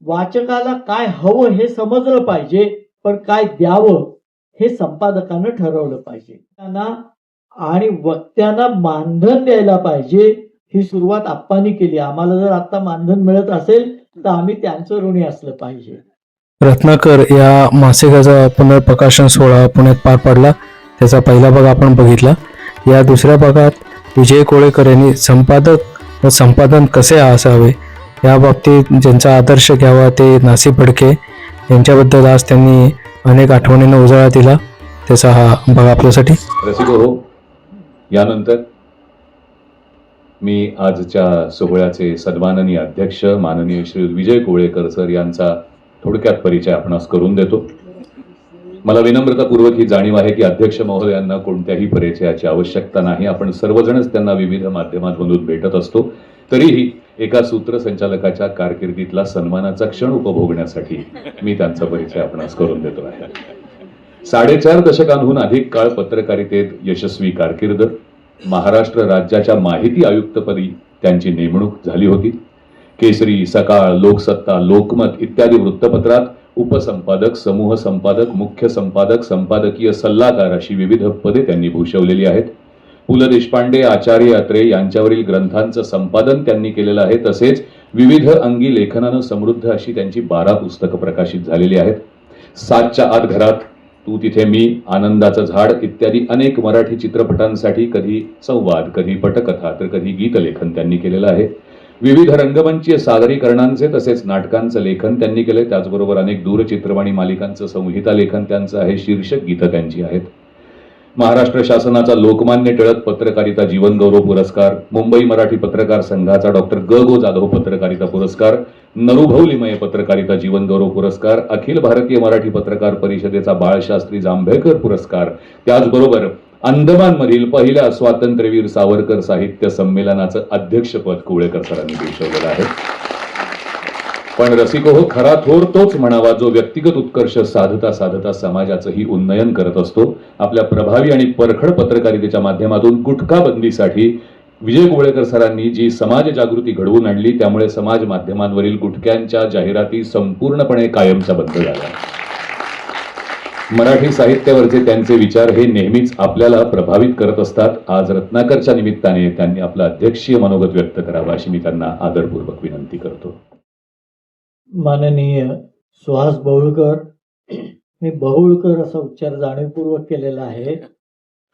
वाचकाला काय हवं हे समजलं पाहिजे, पण काय द्यावं हे संपादकानं ठरवलं पाहिजे. त्यांना आणि वक्त्यांना मानधन द्यायला पाहिजे. ही सुरुवात आप्पांनी केली. आम्हाला जर आता मानधन मिळत असेल तर आम्ही त्यांचं ऋणी असलं पाहिजे. रत्नाकर या मासिकाचा पुनर्प्रकाशन सोहळा पुण्यात पार पडला. त्याचा पहिला भाग आपण बघितला. या दुसऱ्या भागात विजय कोळेकर यांनी संपादक व संपादन कसे असावे या बाबतीत ज्यांचा आदर्श घ्यावा ते नासी फडके यांच्याबद्दल आज त्यांनी अनेक आठवणींना उजाळा दिला. त्याचा हा भाग आपल्यासाठी. रसिको हो, यानंतर मी आजच्या सोहळ्याचे सन्माननीय अध्यक्ष माननीय श्री विजय कोळेकर सर यांचा थोडक्यात परिचय आपणास करून देतो. मला विनम्रतापूर्वक ही जाणीव आहे की अध्यक्ष महोदयांना कोणत्याही परिचयाची आवश्यकता नाही. आपण सर्वजणच त्यांना विविध माध्यमांमधून भेटत असतो. तरीही एका सूत्रसंचालकाच्या कारकिर्दीतला सन्मानाचा क्षण उपभोगण्यासाठी मी त्यांचा परिचय आपणास करून देतो आहे. 4.5 दशकांहून अधिक काळ पत्रकारितेत यशस्वी कारकीर्द. महाराष्ट्र राज्याच्या माहिती आयुक्तपदी त्यांची नेमणूक झाली होती. केसरी, सकाळ, लोकसत्ता, लोकमत इत्यादी वृत्तपत्रात उपसंपादक, समूह संपादक, मुख्य संपादक, संपादकीय सल्लागार अशी विविध पदे त्यांनी भूषवलेली आहेत. पु ल देशपांडे, आचार्य अत्रे यांच्यावरील ग्रंथांचं संपादन त्यांनी केलेलं आहे. तसेच विविध अंगी लेखनानं समृद्ध अशी त्यांची 12 पुस्तकं प्रकाशित झालेली आहेत. 7च्या आत घरात, तू तिथे मी, आनंदाचं झाड इत्यादी अनेक मराठी चित्रपटांसाठी कधी संवाद, कधी पटकथा तर कधी गीतलेखन त्यांनी केलेलं आहे. विविध रंगमंचीय सादरीकरणांचे तसेच नाटकांचं लेखन त्यांनी केले. त्याचबरोबर अनेक दूरचित्रवाणी मालिकांचं संहिता लेखन त्यांचं आहे. शीर्षक गीतं त्यांची आहेत. महाराष्ट्र शासनाचा लोकमान्य टिळक पत्रकारिता जीवनगौरव पुरस्कार, मुंबई मराठी पत्रकार संघाचा डॉक्टर ग गो जाधव पत्रकारिता पुरस्कार, नरुभाऊ लिमये पत्रकारिता जीवनगौरव पुरस्कार, अखिल भारतीय मराठी पत्रकार परिषदेचा बाळशास्त्री जांभेकर पुरस्कार, त्याचबरोबर अंदमानमधील पहिल्या स्वातंत्र्यवीर सावरकर साहित्य संमेलनाचं अध्यक्षपद कोळेकर सरांनी भूषवलेलं आहे. पण रसिको हो, खरा थोर तोच म्हणावा जो व्यक्तिगत उत्कर्ष साधता साधता समाजाचंही उन्नयन करत असतो. आपल्या प्रभावी आणि परखड पत्रकारितेच्या माध्यमातून गुटखा बंदीसाठी विजय कोळेकर सरांनी जी समाज जागृती घडवून आणली त्यामुळे समाज माध्यमांवरील गुटख्यांच्या जाहिराती संपूर्णपणे कायमच्या बंद झाल्या. मराठी साहित्यावरचे त्यांचे विचार हे नेहमीच आपल्याला प्रभावित करत असतात. आज रत्नाकरच्या निमित्ताने त्यांनी आपलं अध्यक्षीय मनोगत व्यक्त करावं अशी मी त्यांना आदरपूर्वक विनंती करतो. माननीय सुहास बहुळकर, मी बहुळकर असा उच्चार जाणीवपूर्वक केलेला आहे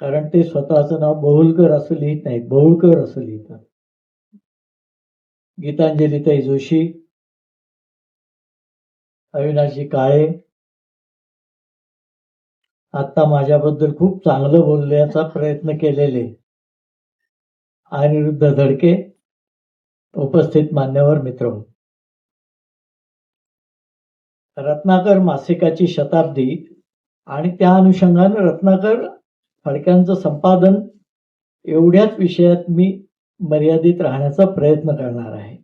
कारण ते स्वतःचं नाव बहुळकर असं लिहित नाहीत, बहुळकर असं लिहितात. गीतांजलीताई जोशी, अविनाशजी काळे, आता माझ्याबद्दल खूप चांगलं बोलण्याचा प्रयत्न केलेले अनिरुद्ध धडके, उपस्थित मान्यवर मित्र, रत्नाकर मासिकाची शताब्दी आणि त्या अनुषंगाने रत्नाकर फडक्यांचं संपादन एवढ्याच विषयात मी मर्यादित राहण्याचा प्रयत्न करणार आहे.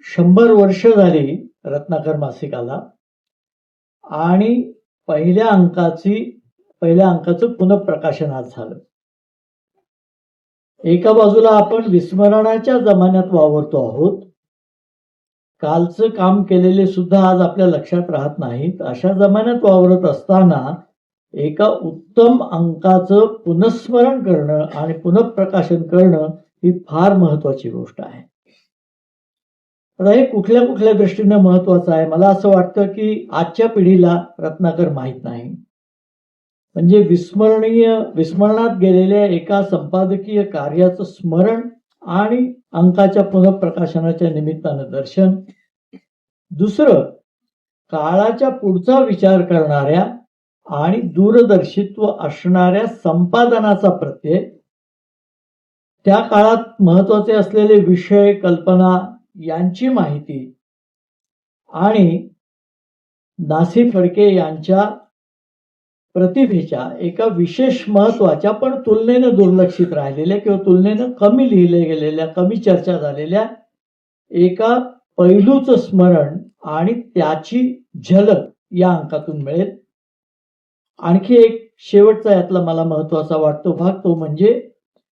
100 वर्ष झाली रत्नाकर मासिकाला आणि पहिल्या अंकाचं पुनःप्रकाशन आज झालं. एका बाजूला आपण विस्मरणाच्या जमान्यात वावरतो आहोत. कालचं काम केलेले सुद्धा आज आपल्या लक्षात राहत नाहीत. अशा जमान्यात वावरत असताना एका उत्तम अंकाचं पुनःस्मरण करणं आणि पुनःप्रकाशन करणं ही फार महत्वाची गोष्ट आहे. आता हे कुठल्या कुठल्या दृष्टीनं महत्वाचं आहे मला असं वाटतं की आजच्या पिढीला रत्नाकर माहीत नाही. म्हणजे विस्मरणात गेलेल्या एका संपादकीय कार्याचं स्मरण आणि अंकाच्या पुनःप्रकाशनाच्या निमित्तानं दर्शन. दुसरं, काळाच्या पुढचा विचार करणाऱ्या आणि दूरदर्शित्व असणाऱ्या संपादनाचा प्रत्यय, त्या काळात महत्वाचे असलेले विषय, कल्पना यांची माहिती आणि नासी फडके यांच्या प्रतिभेच्या एका विशेष महत्वाच्या पण तुलनेनं दुर्लक्षित राहिलेल्या किंवा तुलनेनं कमी लिहिले गेलेल्या, कमी चर्चा झालेल्या एका पैलूचं स्मरण आणि त्याची झलक या अंकातून मिळेल. आणखी एक शेवटचा यातला मला महत्वाचा वाटतो भाग, तो म्हणजे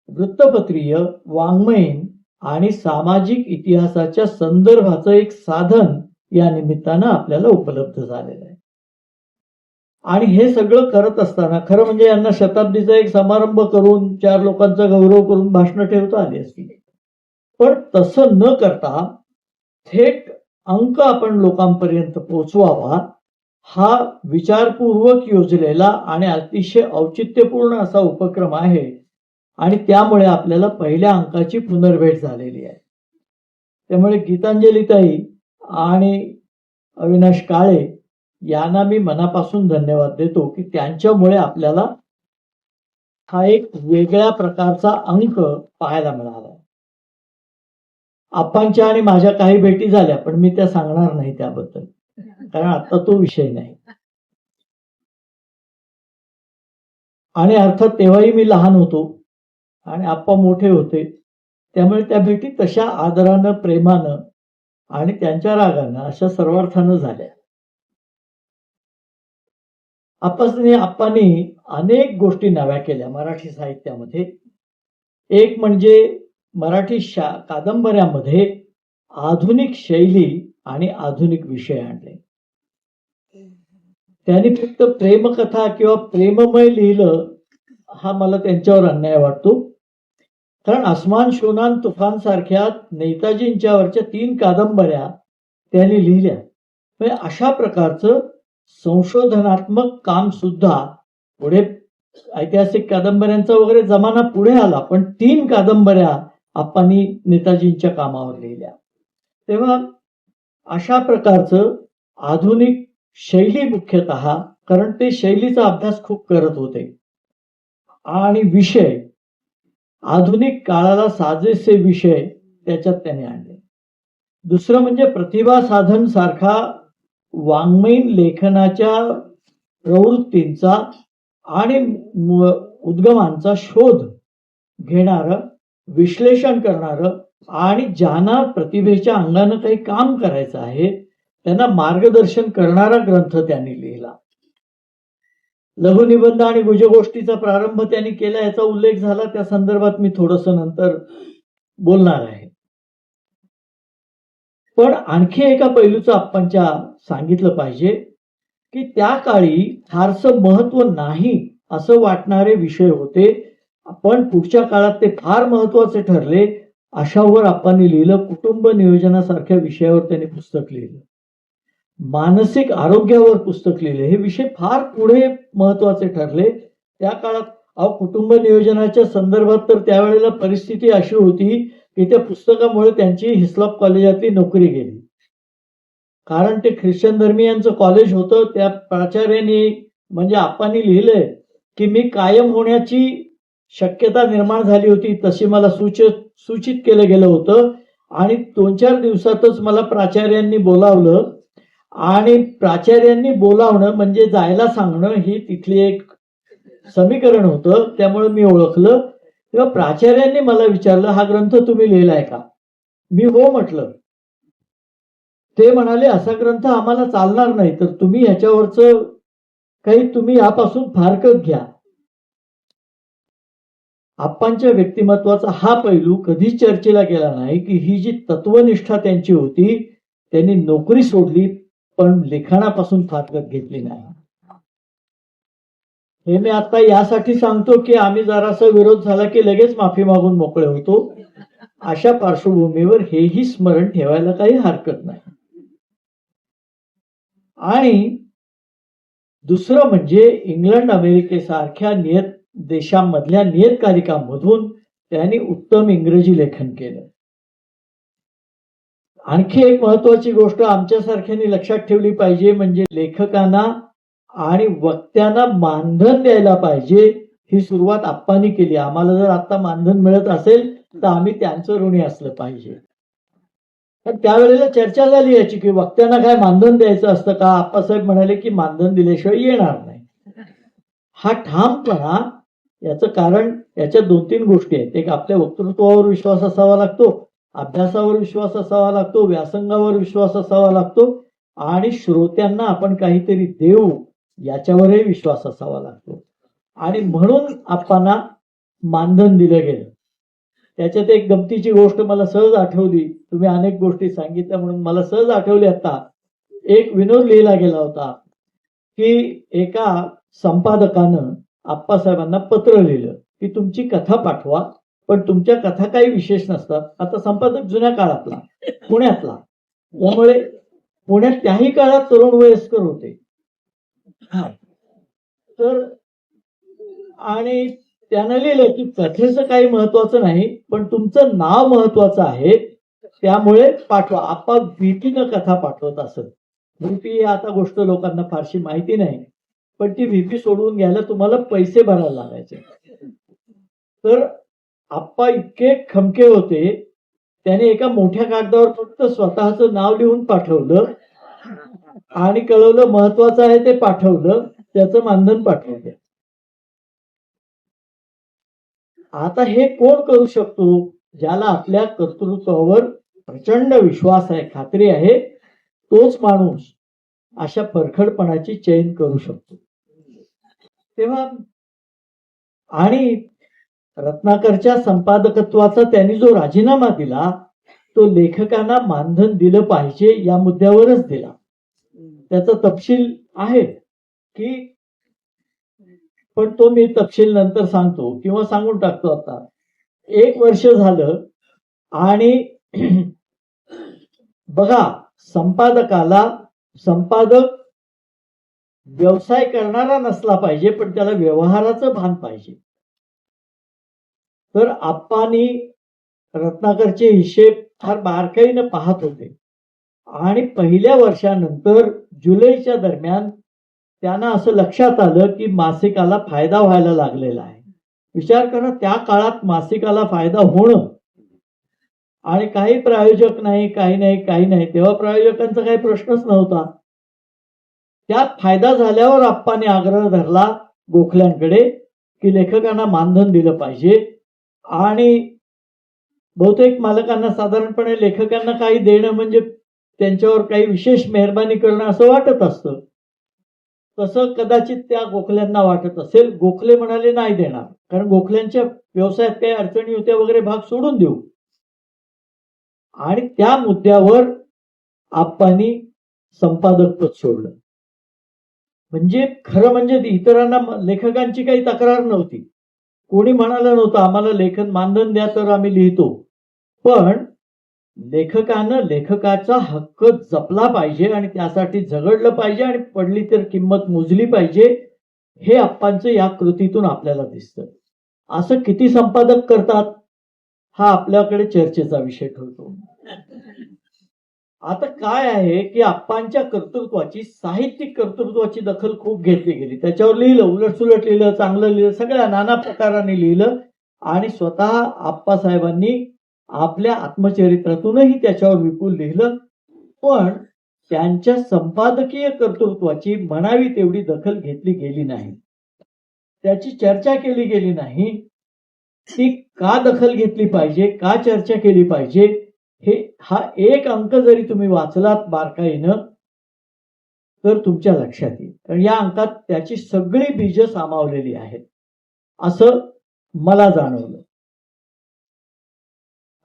वृत्तपत्रीय, वाङ्मयीन आणि सामाजिक इतिहासाच्या संदर्भाचं एक साधन या निमित्तानं आपल्याला उपलब्ध झालेलं आहे. आणि हे सगळं करत असताना खरं म्हणजे यांना शताब्दीचा एक समारंभ करून 4 लोकांचा गौरव करून भाषणं ठेवता आली असती, पण तसं न करता थेट अंक आपण लोकांपर्यंत पोचवावा हा विचारपूर्वक योजलेला आणि अतिशय औचित्यपूर्ण असा उपक्रम आहे. आणि त्यामुळे आपल्याला पहिल्या अंकाची पुनर्भेट झालेली आहे. त्यामुळे गीतांजलीताई आणि अविनाश काळे यांना मी मनापासून धन्यवाद देतो की त्यांच्यामुळे आपल्याला हा एक वेगळ्या प्रकारचा अंक पाहायला मिळाला. आप्पांच्या आणि माझ्या काही भेटी झाल्या, पण मी त्या सांगणार नाही त्याबद्दल, कारण आता तो विषय नाही. आणि अर्थात तेव्हाही मी लहान होतो आणि आप्पा मोठे होते, त्यामुळे त्या भेटी तशा आदरानं, प्रेमानं आणि त्यांच्या रागानं अशा सर्वार्थानं झाल्या. आप्पांनी अनेक गोष्टी नव्या केल्या मराठी साहित्यामध्ये. एक म्हणजे मराठी कादंबऱ्यामध्ये आधुनिक शैली आणि आधुनिक विषय आणले. त्यांनी फक्त प्रेमकथा किंवा प्रेममय लिहिलं हा मला त्यांच्यावर अन्याय वाटतो. कारण आसमान शोनान तुफान सारख्या नेताजींच्यावरच्या 3 कादंबऱ्या त्यांनी लिहिल्या. म्हणजे अशा प्रकारचं संशोधनात्मक काम सुद्धा पुढे ऐतिहासिक कादंबऱ्यांचा वगैरे जमाना पुढे आला, पण 3 कादंबऱ्या आप्पांनी नेताजींच्या कामावर लिहिल्या. तेव्हा अशा प्रकारचं आधुनिक शैली मुख्यतः, कारण ते शैलीचा अभ्यास खूप करत होते, आणि विषय आधुनिक काळाला साजेसे विषय त्याच्यात त्याने आणले. दुसरं म्हणजे प्रतिभा साधन सारखा वाङ्मयीन लेखनाच्या प्रवृत्तींचा आणि उद्गमांचा शोध घेणारं, विश्लेषण करणारं आणि ज्यांना प्रतिभेच्या अंगानं काही काम करायचं आहे त्यांना मार्गदर्शन करणारा ग्रंथ त्यांनी लिहिला. लघुनिबंध आणि गुजगोष्टीचा प्रारंभ त्यांनी केला याचा उल्लेख झाला, त्या संदर्भात मी थोडंसं नंतर बोलणार आहे. पण आणखी एका पैलूचं आप्पांच्या सांगितलं पाहिजे की त्या काळी फारसं महत्व नाही असं वाटणारे विषय होते, पण पुढच्या काळात ते फार महत्वाचे ठरले. अशावर आप्पांनी लिहिलं. कुटुंब नियोजनासारख्या विषयावर त्यांनी पुस्तक लिहिलं. मानसिक आरोग्यावर पुस्तक लिहिले. हे विषय फार पुढे महत्वाचे ठरले त्या काळात. कुटुंब नियोजनाच्या संदर्भात तर त्यावेळेला परिस्थिती अशी होती की त्या पुस्तकामुळे त्यांची हिस्लॉप कॉलेजातली नोकरी गेली. कारण ते ख्रिश्चन धर्मीयांचं कॉलेज होतं. त्या प्राचार्यांनी म्हणजे आप्पांनी लिहिलंय की मी कायम होण्याची शक्यता निर्माण झाली होती, तशी मला सूचित केलं गेलं होतं. आणि 2-4 दिवसातच मला प्राचार्यांनी बोलावलं. आणि प्राचार्यांनी बोलावणं म्हणजे जायला सांगणं ही तिथली एक समीकरण होतं. त्यामुळे मी ओळखलं. तेव्हा प्राचार्यांनी मला विचारलं, हा ग्रंथ तुम्ही लिहिलाय का? मी हो म्हटलं. ते म्हणाले, असा ग्रंथ आम्हाला चालणार नाही, तर तुम्ही ह्याच्यावरचं काही तुम्ही यापासून फारकत घ्या. आप्पांच्या व्यक्तिमत्वाचा हा पैलू कधीच चर्चेला गेला नाही की ही जी तत्वनिष्ठा त्यांची होती, त्यांनी नोकरी सोडली पण लिखाणापासून फारकत घेतली नाही. हे मी आता यासाठी सांगतो की आम्ही जरासा विरोध झाला की लगेच माफी मागून मोकळे होतो. अशा पार्श्वभूमीवर हेही स्मरण ठेवायला काही हरकत नाही. आणि दुसरं म्हणजे इंग्लंड, अमेरिकेसारख्या देशांमधल्या नियतकालिकांमधून त्यांनी उत्तम इंग्रजी लेखन केलं. आणखी एक महत्वाची गोष्ट आमच्यासारख्यांनी लक्षात ठेवली पाहिजे म्हणजे लेखकांना आणि वक्त्यांना मानधन द्यायला पाहिजे. ही सुरुवात आप्पांनी केली. आम्हाला जर आता मानधन मिळत असेल तर आम्ही त्यांचं ऋणी असलं पाहिजे. तर त्यावेळेला चर्चा झाली याची की वक्त्यांना काय मानधन द्यायचं असतं का? आप्पासाहेब म्हणाले की मानधन दिल्याशिवाय येणार नाही. हा ठामपणा, याचं कारण याच्या 2-3 गोष्टी आहेत. एक, आपल्या वक्तृत्वावर विश्वास असावा लागतो, अभ्यासावर विश्वास असावा लागतो, व्यासंगावर विश्वास असावा लागतो, आणि श्रोत्यांना आपण काहीतरी देऊ याच्यावरही विश्वास असावा लागतो. आणि म्हणून आप्पांना मानधन दिलं गेलं. त्याच्यात एक गमतीची गोष्ट मला सहज आठवली. तुम्ही अनेक गोष्टी सांगितल्या म्हणून मला सहज आठवली आता. एक विनोद लिहिला गेला होता की एका संपादकानं आप्पासाहेबांना पत्र लिहिलं की तुमची कथा पाठवा, पण तुमच्या कथा काही विशेष नसतात. आता संपादक जुन्या काळातला, पुण्यातला, त्यामुळे पुण्यात त्याही काळात तरुण वयस्कर होते. तर आणि त्यानं लिहिलं की कथेचं काही महत्वाचं नाही, पण तुमचं नाव महत्वाचं आहे, त्यामुळे पाठवा. आप्पा भीतीनं कथा पाठवत असत. व्हीपी आता गोष्ट लोकांना फारशी माहिती नाही, पण ती व्हीपी सोडवून घ्यायला तुम्हाला पैसे भरायला लागायचे. तर आप्पा इतके खमके होते, त्याने एका मोठ्या कागदावर फक्त स्वतःचं नाव लिहून पाठवलं आणि कळवलं महत्वाचं आहे ते पाठवलं, त्याचं मानधन पाठवलं. आता हे कोण करू शकतो? ज्याला आपल्या कर्तृत्वावर प्रचंड विश्वास आहे, खात्री आहे, तोच माणूस अशा परखडपणाची चैन करू शकतो. तेव्हा आणि रत्नाकरच्या संपादकत्वाचा त्यांनी जो राजीनामा दिला तो लेखकांना मानधन दिलं पाहिजे या मुद्द्यावरच दिला. त्याचा तपशील आहे की, पण तो मी तपशील नंतर सांगतो किंवा सांगून टाकतो. आता 1 वर्ष झालं आणि बघा, संपादक व्यवसाय करणारा नसला पाहिजे, पण त्याला व्यवहाराचं भान पाहिजे. तर आप्पांनी रत्नाकरचे हिशेब फार बारकाईनं पाहत होते आणि पहिल्या वर्षानंतर जुलैच्या दरम्यान त्यांना असं लक्षात आलं की मासिकाला फायदा व्हायला लागलेला आहे. विचार करा, त्या काळात मासिकाला फायदा होणं आणि काही प्रायोजक नाही, काही नाही, तेव्हा प्रायोजकांचा काही प्रश्नच नव्हता. त्यात फायदा झाल्यावर आप्पांनी आग्रह धरला गोखल्यांकडे की लेखकांना मानधन दिलं पाहिजे. आणि बहुतेक मालकांना साधारणपणे लेखकांना काही देणं म्हणजे त्यांच्यावर काही विशेष मेहरबानी करणं असं वाटत असतं. तसं कदाचित त्या गोखल्यांना वाटत असेल. गोखले म्हणाले नाही देणार, कारण गोखल्यांच्या व्यवसायात काही अडचणी होत्या वगैरे, भाग सोडून देऊ. आणि त्या मुद्द्यावर आप्पांनी संपादकपद सोडलं. म्हणजे खरं म्हणजे इतरांना, लेखकांची काही तक्रार नव्हती, कोणी म्हणालं नव्हतं आम्हाला लेखन मानधन द्या तर आम्ही लिहितो, पण लेखकानं लेखकाचा हक्क जपला पाहिजे आणि त्यासाठी झगडलं पाहिजे आणि पडली तर किंमत मोजली पाहिजे. हे आप्पांचं या कृतीतून आपल्याला दिसतं. असं किती संपादक करतात हा आपल्याकडे चर्चेचा विषय ठरतो. आता काय आहे की आप्पांच्या कर्तृत्वाची, साहित्यिक कर्तृत्वाची दखल खूप घेतली गेली. त्याच्यावर लिहिलं, उलटसुलट लिहिलं, चांगलं लिहिलं, सगळ्या नाना प्रकाराने लिहिलं आणि स्वतः आप्पासाहेबांनी आपल्या आत्मचरित्रातूनही त्याच्यावर विपुल लिहिलं. पण त्यांच्या संपादकीय कर्तृत्वाची म्हणावी तेवढी दखल घेतली गेली नाही, त्याची चर्चा केली गेली नाही. ती का दखल घेतली पाहिजे, का चर्चा केली पाहिजे, हा एक अंक जरी तुम्ही वाचलात बारकाईनं तर तुमच्या लक्षात येईल. कारण या अंकात त्याची सगळी बीज सामावलेली आहेत असं मला जाणवलं.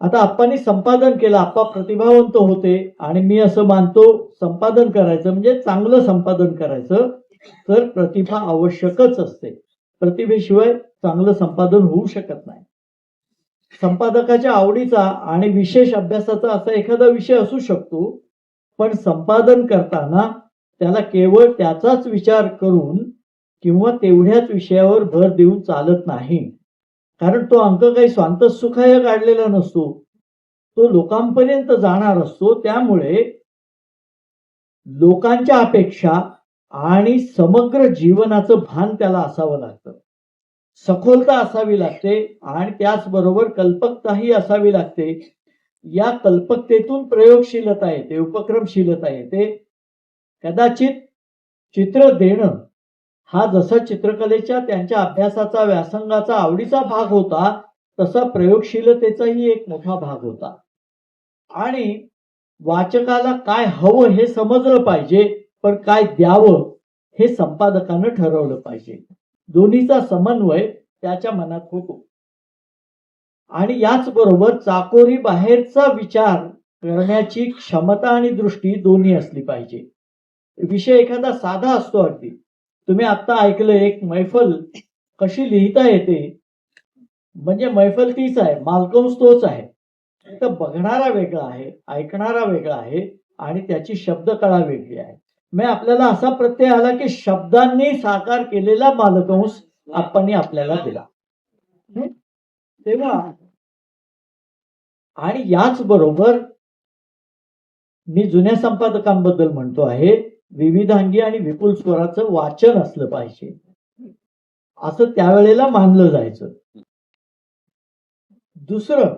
आता आप्पांनी संपादन केलं. आप्पा प्रतिभावंत होते आणि मी असं मानतो, संपादन करायचं म्हणजे चांगलं संपादन करायचं तर प्रतिभा आवश्यकच असते. प्रतिभेशिवाय चांगलं संपादन होऊ शकत नाही. संपादकाच्या आवडीचा आणि विशेष अभ्यासाचा असा एखादा विषय असू शकतो, पण संपादन करताना त्याला केवळ त्याचाच विचार करून किंवा तेवढ्याच विषयावर भर देऊन चालत नाही. कारण तो अंक काही स्वांतः सुखाय काढलेला नसतो, तो लोकांपर्यंत जाणार असतो. त्यामुळे लोकांच्या अपेक्षा आणि समग्र जीवनाचं भान त्याला असावं लागतं, सखोलता असावी लागते आणि त्याचबरोबर कल्पकताही असावी लागते. या कल्पकतेतून प्रयोगशीलता येते, उपक्रमशीलता येते. कदाचित चित्र देणं हा जसा चित्रकलेच्या त्यांच्या अभ्यासाचा, व्यासंगाचा, आवडीचा भाग होता, तसा प्रयोगशीलतेचाही एक मोठा भाग होता. आणि वाचकाला काय हवं हे समजलं पाहिजे, पण काय द्यावं हे संपादकानं ठरवलं पाहिजे. दोन्हीचा समन्वय त्याच्या मनात होतो. आणि याच बरोबर चाकोरी बाहेरचा विचार करण्याची क्षमता आणि दृष्टी दोन्ही असली पाहिजे. विषय एखादा साधा असतो अगदी. तुम्ही आता ऐकलं एक मैफल कशी लिहिता येते, म्हणजे मैफल तीच आहे, मालकंस तोच आहे. तर बघणारा वेगळा आहे, ऐकणारा वेगळा आहे आणि त्याची शब्दकळा वेगळी आहे. मग आपल्याला असा प्रत्यय आला की शब्दांनी साकार केलेला मालकंस आपण आपल्याला दिला. तेव्हा आणि याच बरोबर मी जुन्या संपादकांबद्दल म्हणतो आहे, विविधांगी आणि विपुल स्वराचं वाचन असलं पाहिजे असं त्यावेळेला मानलं जायचं. दुसरं,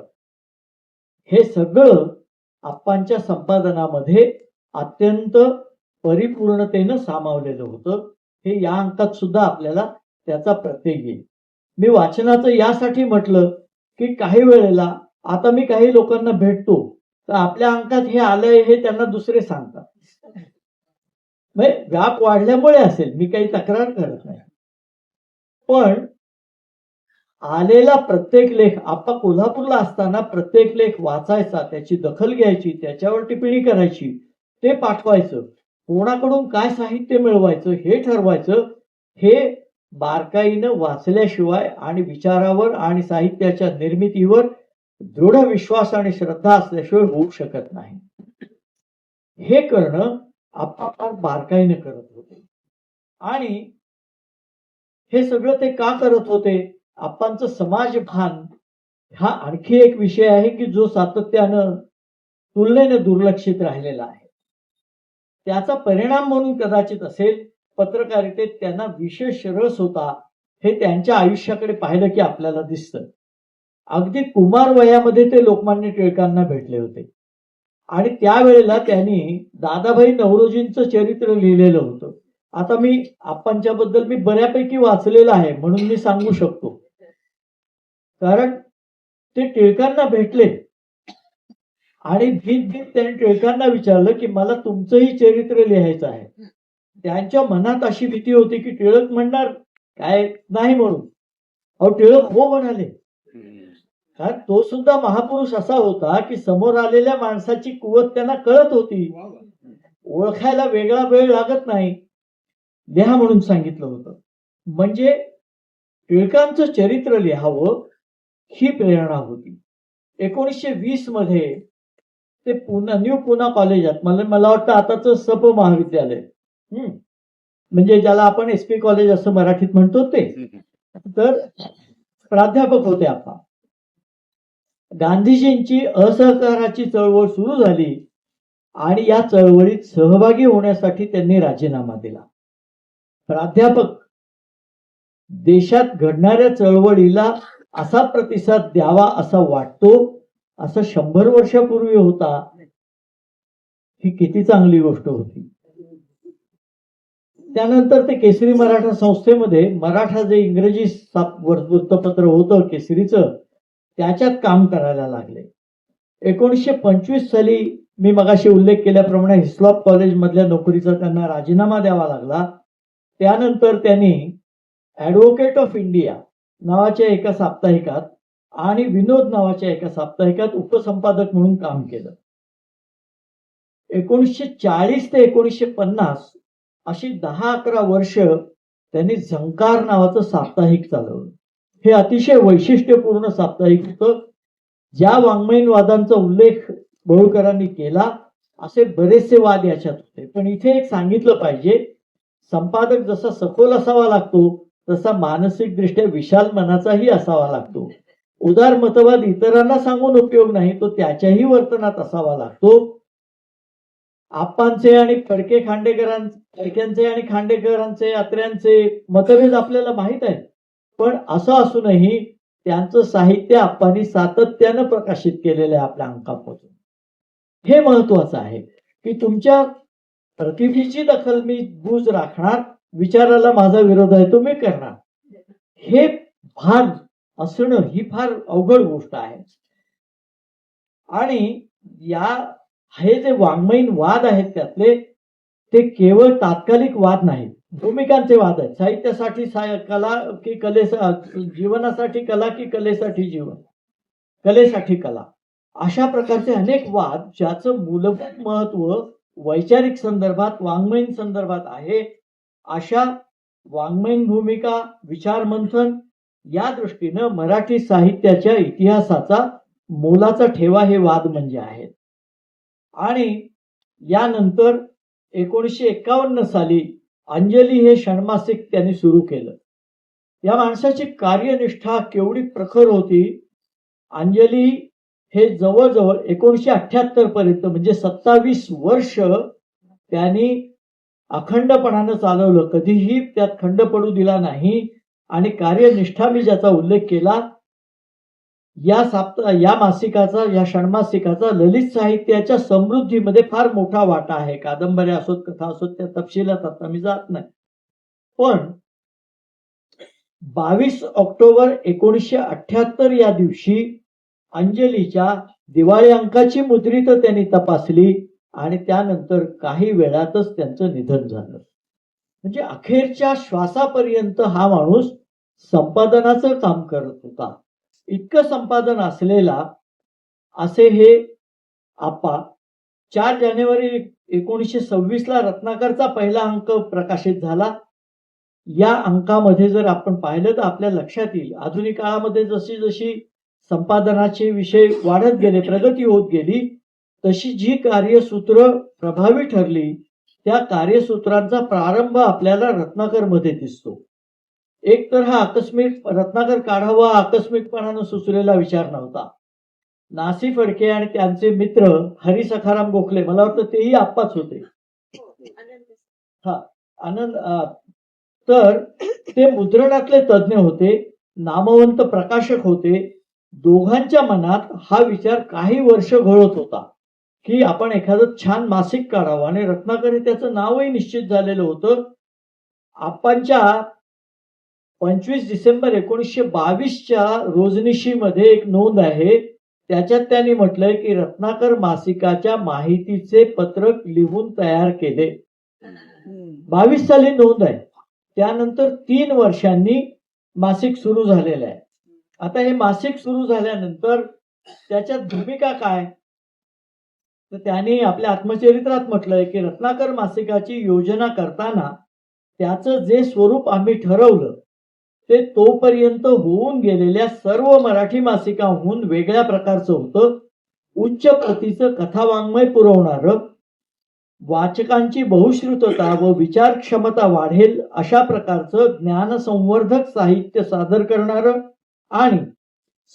हे सगळं आप्पांच्या संपादनामध्ये अत्यंत परिपूर्णतेनं सामावलेलं होतं. हे या अंकात सुद्धा आपल्याला त्याचा प्रत्यय येईल. मी वाचनाचं यासाठी म्हटलं की काही वेळेला आता मी काही लोकांना भेटतो तर आपल्या अंकात हे आलंय हे त्यांना दुसरे सांगतात. म्हणजे व्याप वाढल्यामुळे असेल, मी काही तक्रार करत नाही. पण आलेला प्रत्येक लेख, आप्पा कोल्हापूरला असताना प्रत्येक लेख वाचायचा, त्याची दखल घ्यायची, त्याच्यावर टिप्पणी करायची, ते पाठवायचं, कोणाकडून काय साहित्य मिळवायचं हे ठरवायचं. हे बारकाईनं वाचल्याशिवाय आणि विचारावर आणि साहित्याच्या निर्मितीवर दृढ विश्वास आणि श्रद्धा असल्याशिवाय होऊ शकत नाही. हे करणं आप्पा फार बारकाईनं करत होते. आणि हे सगळं ते का करत होते? आप्पांचं समाजभान हा आणखी एक विषय आहे की जो सातत्यानं तुलनेने दुर्लक्षित राहिलेला आहे. त्याचा परिणाम म्हणून कदाचित असेल, पत्रकारितेत त्यांना विशेष रस होता हे त्यांच्या आयुष्याकडे पाहिलं की आपल्याला दिसतं. अगदी कुमार वयामध्ये ते लोकमान्य टिळकांना भेटले होते आणि त्यावेळेला त्यांनी दादाभाई नवरोजींचं चरित्र लिहिलेलं होतं. आता मी आप्पांच्या बद्दल मी बऱ्यापैकी वाचलेलं आहे म्हणून मी सांगू शकतो, कारण ते टिळकांना भेटले आणि भीत त्यांनी टिळकांना विचारलं की मला तुमचंही चरित्र लिहायचं आहे. त्यांच्या मनात अशी भीती होती की टिळक म्हणणार काय नाही म्हणून. अहो टिळक हो म्हणाले, कारण तो सुद्धा महापुरुष असा होता की समोर आलेल्या माणसाची कुवत त्यांना कळत होती, ओळखायला वेगळा वेळ लागत नाही, लिहा म्हणून सांगितलं होतं. म्हणजे टिळकांचं चरित्र लिहावं ही प्रेरणा होती. 1920 मध्ये ते न्यू पुणा कॉलेजात, मला वाटतं आताच सप महाविद्यालय, म्हणजे ज्याला आपण SP कॉलेज असं मराठीत म्हणतो ते, तर प्राध्यापक होते आप्पा. गांधीजींची असहकाराची चळवळ सुरू झाली आणि या चळवळीत सहभागी होण्यासाठी त्यांनी राजीनामा दिला. प्राध्यापक देशात घडणाऱ्या चळवळीला असा प्रतिसाद द्यावा असा वाटतो असं 100 वर्षापूर्वी होता, ही किती चांगली गोष्ट होती. त्यानंतर ते केसरी मराठा संस्थेमध्ये मराठा जे इंग्रजी वृत्तपत्र होतं केसरीचं, त्याच्यात काम करायला लागले. 1925 साली मी मगाशी उल्लेख केल्याप्रमाणे हिस्लॉप कॉलेज मधल्या नोकरीचा त्यांना राजीनामा द्यावा लागला. त्यानंतर त्यांनी ऍडव्होकेट ऑफ इंडिया नावाच्या एका साप्ताहिकात आणि विनोद नावाच्या एका साप्ताहिकात उपसंपादक म्हणून काम केलं. 1940 ते 1950 अशी 10-11 वर्ष त्यांनी झंकार नावाचं साप्ताहिक चालवलं. हे अतिशय वैशिष्ट्यपूर्ण साप्ताहिक होतं. ज्या वाङ्मयीनवादांचा उल्लेख बोळकरांनी केला असे बरेचसे वाद याच्यात होते. पण इथे एक सांगितलं पाहिजे, संपादक जसा सखोल असावा लागतो तसा मानसिकदृष्ट्या विशाल मनाचाही असावा लागतो. उदार मतवाद इतरांना सांगून उपयोग नाही, तो त्याच्याही वर्तनात असावा लागतो. आप्पांचे आणि फडक्यांचे आणि खांडेकरांचे, अत्र्यांचे मतभेद आपल्याला माहित आहेत, पण असं असूनही त्यांचं साहित्य आप्पांनी सातत्यानं प्रकाशित केलेलं आहे आपल्या अंकापासून. हे महत्वाचं आहे की तुमच्या प्रतिभेची दखल मी बूज राखणार, विचाराला माझा विरोध आहे तो मी करणार, हे भान असणं ही फार अवघड गोष्ट आहे. आणि हे जे वाङ्मयीन वाद आहेत त्यातले, ते केवळ तात्कालिक वाद नाहीत, भूमिकांचे वाद आहेत. साहित्यासाठी कला की जीवनासाठी कला की कलेसाठी जीवन, कलेसाठी कला, अशा प्रकारचे अनेक वाद ज्याचं मूलभूत महत्व वैचारिक संदर्भात वाङ्मयीन संदर्भात आहे, अशा वाङ्मयीन भूमिका, विचारमंथन या दृष्टीनं मराठी साहित्याच्या इतिहासाचा मोलाचा ठेवा हे वाद म्हणजे आहेत. आणि यानंतर 1951 साली अंजली हे षण्मासिक त्यांनी सुरू केलं. या माणसाची कार्यनिष्ठा केवढी प्रखर होती. अंजली हे जवळजवळ 1978 पर्यंत म्हणजे 27 वर्ष त्यांनी अखंडपणानं चालवलं. कधीही त्यात खंड पडू दिला नाही. आणि कार्यनिष्ठा मी ज्याचा उल्लेख केला, या मासिकाचा, या षण्मासिकाचा ललित साहित्याच्या समृद्धीमध्ये फार मोठा वाटा आहे. कादंबऱ्या असोत, कथा असोत, त्या तपशिलात आता मी जात नाही. पण 22 ऑक्टोबर 1978 या दिवशी अंजलीच्या दिवाळी अंकाची मुद्रित त्यांनी तपासली आणि त्यानंतर काही वेळातच त्यांचं निधन झालं. म्हणजे अखेरच्या श्वासापर्यंत हा माणूस संपादनाचं काम करत होता. इतकं संपादन असलेला असे हे आप्पा 4 जानेवारी 1926 ला रत्नाकरचा पहिला अंक प्रकाशित झाला. या अंकामध्ये जर आपण पाहिलं तर आपल्या लक्षात येईल, आधुनिक काळामध्ये जशी जशी संपादनाचे विषय वाढत गेले, प्रगती होत गेली, तशी जी कार्यसूत्र प्रभावी ठरली त्या कार्यसूत्रांचा प्रारंभ आपल्याला रत्नाकर मध्ये दिसतो. एक तर हा आकस्मिक रत्नाकर काढावा आकस्मिकपणानं सुचलेला विचार नव्हता. नासी फडके आणि त्यांचे मित्र हरी सखाराम गोखले, मला वाटतं तेही आप्पाच होते. हा आनंद, तर ते मुद्रणातले तज्ज्ञ होते, नामवंत प्रकाशक होते. दोघांच्या मनात हा विचार काही वर्ष घोळत होता की आपण एखादं छान मासिक काढावं. आणि रत्नाकर हे त्याचं नावही निश्चित झालेलं होतं. आप्पांच्या 25 डिसेंबर 1922च्या रोजनिशीमध्ये एक नोंद आहे. त्याच्यात त्यांनी म्हटलंय की रत्नाकर मासिकाच्या माहितीचे पत्रक लिहून तयार केले. 22 साली नोंद आहे. त्यानंतर 3 वर्षांनी मासिक सुरू झालेलं आहे. आता हे मासिक सुरू झाल्यानंतर त्याच्यात भूमिका काय, तर त्यांनी आपल्या आत्मचरित्रात म्हटलंय की रत्नाकर मासिकाची योजना करताना त्याचं जे स्वरूप आम्ही ठरवलं ते तोपर्यंत होऊन गेलेल्या सर्व मराठी मासिकांहून वेगळ्या प्रकारचं होतं. उच्च प्रतीचं कथावाङ्मय पुरवणारं, वाचकांची बहुश्रुतता व विचार क्षमता वाढेल अशा प्रकारचं ज्ञानसंवर्धक साहित्य सादर करणारं आणि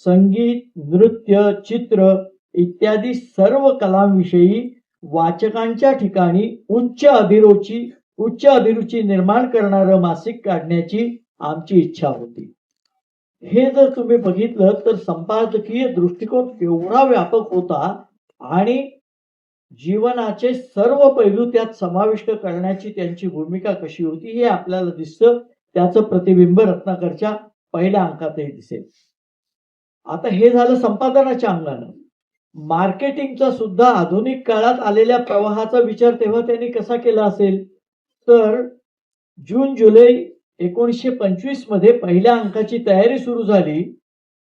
संगीत, नृत्य, चित्र इत्यादी सर्व कलांविषयी वाचकांच्या ठिकाणी उच्च अभिरुची निर्माण करणारं मासिक काढण्याची आमची इच्छा होती. हे जर तुम्ही बघितलं तर संपादकीय दृष्टिकोन एवढा व्यापक होता आणि जीवनाचे सर्व पैलू त्यात समाविष्ट करण्याची त्यांची भूमिका कशी होती हे आपल्याला दिसतं. त्याचं प्रतिबिंब रत्नाकरच्या पहिल्या अंकातही दिसेल. आता हे झालं संपादनाच्या अंगानं. मार्केटिंगचा सुद्धा आधुनिक काळात आलेल्या प्रवाहाचा विचार तेव्हा त्यांनी कसा केला असेल, तर जून जुलै 1925 मध्ये पहिल्या अंकाची तयारी सुरू झाली.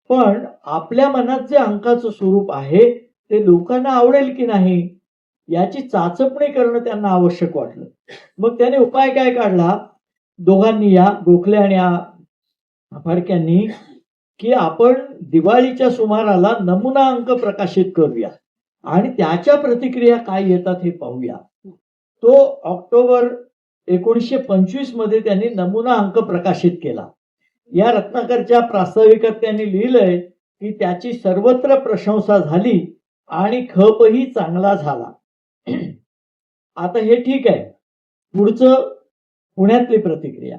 पण आपल्या मनात जे अंकाचं स्वरूप आहे ते लोकांना आवडेल की नाही याची चाचपणी करणं त्यांना आवश्यक वाटलं. मग त्याने उपाय काय काढला दोघांनी, या गोखले आणि फडक्यांनी, की आपण दिवाळीच्या सुमाराला नमुना अंक प्रकाशित करूया आणि त्याच्या प्रतिक्रिया काय येतात हे पाहूया. तो ऑक्टोबर 1925 मध्ये त्यांनी नमुना अंक प्रकाशित केला. या रत्नाकरच्या प्रास्ताविकात त्यांनी लिहिलंय की त्याची सर्वत्र प्रशंसा झाली आणि खपही चांगला झाला. आता हे ठीक आहे. पुढचं पुण्यातली प्रतिक्रिया,